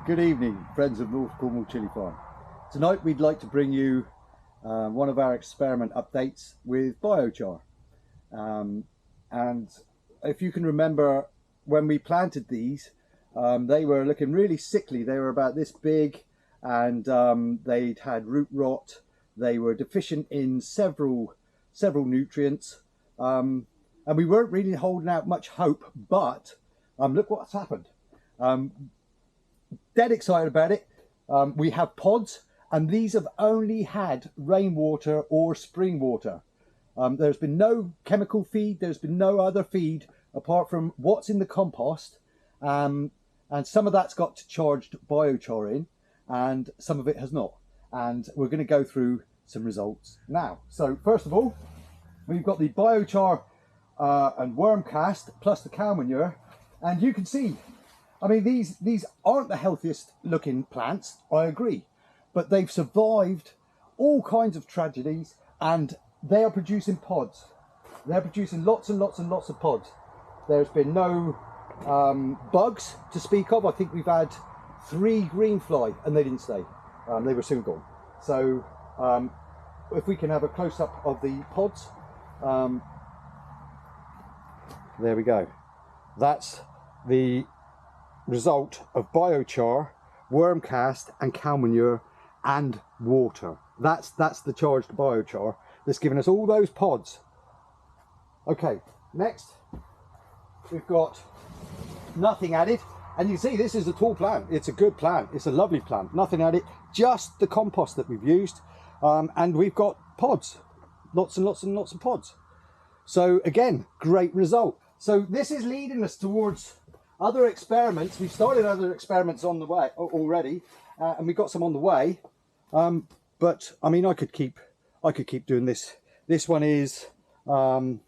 Good evening, friends of North Cornwall Chilli Farm. Tonight we'd like to bring you one of our experiment updates with biochar. And if you can remember, when we planted these, they were looking really sickly. They were about this big, and they'd had root rot. They were deficient in several nutrients, and we weren't really holding out much hope. But look what's happened. Dead excited about it. We have pods, and these have only had rainwater or spring water. There's been no chemical feed, there's been no other feed apart from what's in the compost, and some of that's got charged biochar in, and some of it has not. And we're going to go through some results now. So first of all, we've got the biochar and worm cast plus the cow manure, and you can see, I mean, these aren't the healthiest looking plants, I agree, but they've survived all kinds of tragedies, and they are producing pods. They're producing lots and lots and lots of pods. There's been no bugs to speak of. I think we've had 3 green fly, and they didn't stay. They were soon gone. So if we can have a close-up of the pods. There we go. That's the result of biochar, worm cast and cow manure and water. That's the charged biochar that's given us all those pods. Okay, next we've got nothing added, and you see this is a tall plant. It's a good plant, it's a lovely plant, nothing added, just the compost that we've used, and we've got pods, lots and lots and lots of pods. So again, great result. So this is leading us towards other experiments. We've started other experiments on the way already, and we've got some on the way. But I mean, I could keep doing this. This one is the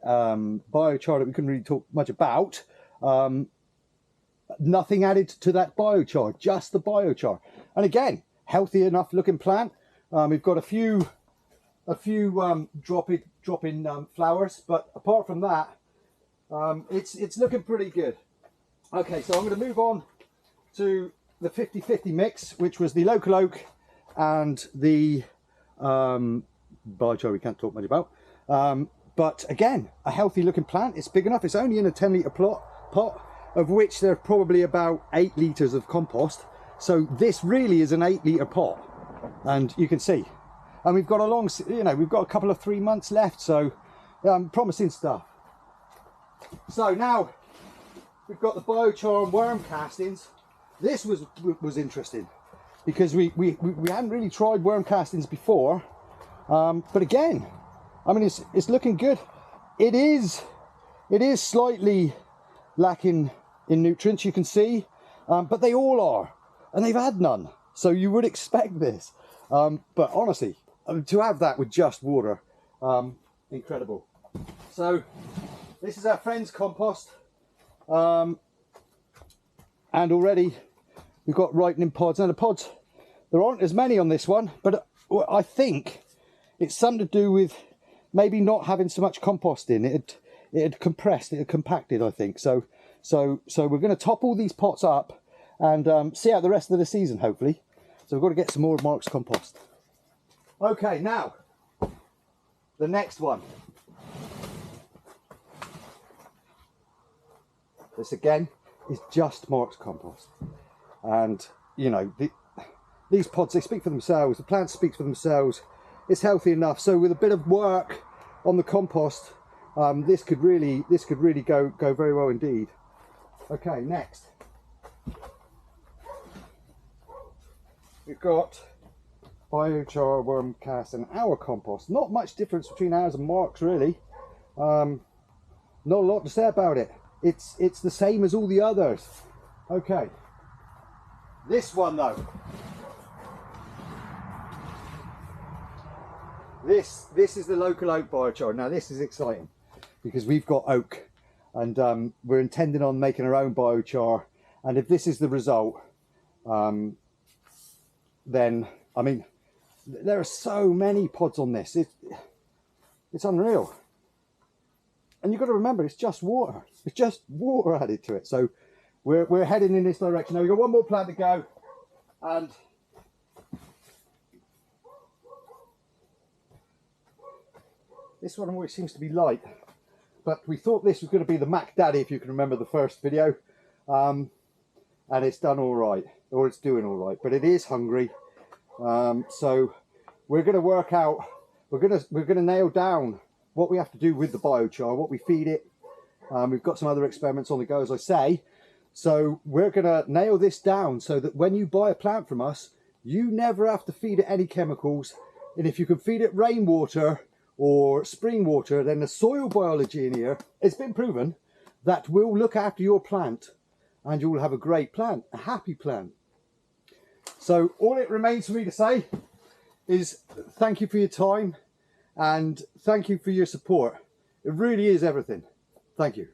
biochar that we couldn't really talk much about. Nothing added to that biochar, just the biochar. And again, healthy enough looking plant. We've got a few drop-in flowers, but apart from that, it's looking pretty good. Okay, so I'm going to move on to the 50-50 mix, which was the local oak and the biochar we can't talk much about. But again, a healthy looking plant. It's big enough. It's only in a 10-litre pot, of which there's probably about 8 litres of compost. So this really is an 8-litre pot, and you can see. And we've got a long, we've got a couple of 3 months left, so promising stuff. So now we've got the biochar and worm castings. This was interesting because we hadn't really tried worm castings before, but again, I mean, it's looking good. It is slightly lacking in nutrients, you can see, but they all are, and they've had none, so you would expect this. But honestly, to have that with just water, incredible. So this is our friend's compost, and already we've got ripening pods. Now the pods, there aren't as many on this one, but I think it's something to do with maybe not having so much compost in it. It had compressed, it had compacted, I think. So we're going to top all these pots up and see out the rest of the season, hopefully. So we've got to get some more of Mark's compost. Okay, now the next one. This again is just Mark's compost, and these pods, they speak for themselves. The plants speak for themselves. It's healthy enough. So with a bit of work on the compost, this could really go very well indeed. Okay, next we've got biochar, worm cast, and our compost. Not much difference between ours and Mark's really. Not a lot to say about it. It's the same as all the others. Okay, this one though, this is the local oak biochar. Now this is exciting because we've got oak, and we're intending on making our own biochar, and if this is the result, then I mean, there are so many pods on this, it's unreal. And you've got to remember, it's just water. It's just water added to it. So we're heading in this direction. Now we've got one more plant to go, and this one always seems to be light, but we thought this was going to be the Mac Daddy, if you can remember the first video, and it's done all right, or it's doing all right, but it is hungry. So we're going to work out, we're going to nail down what we have to do with the biochar, what we feed it. We've got some other experiments on the go, as I say. So we're going to nail this down so that when you buy a plant from us, you never have to feed it any chemicals. And if you can feed it rainwater or spring water, then the soil biology in here, it's been proven that will look after your plant, and you will have a great plant, a happy plant. So all it remains for me to say is thank you for your time and thank you for your support. It really is everything. Thank you.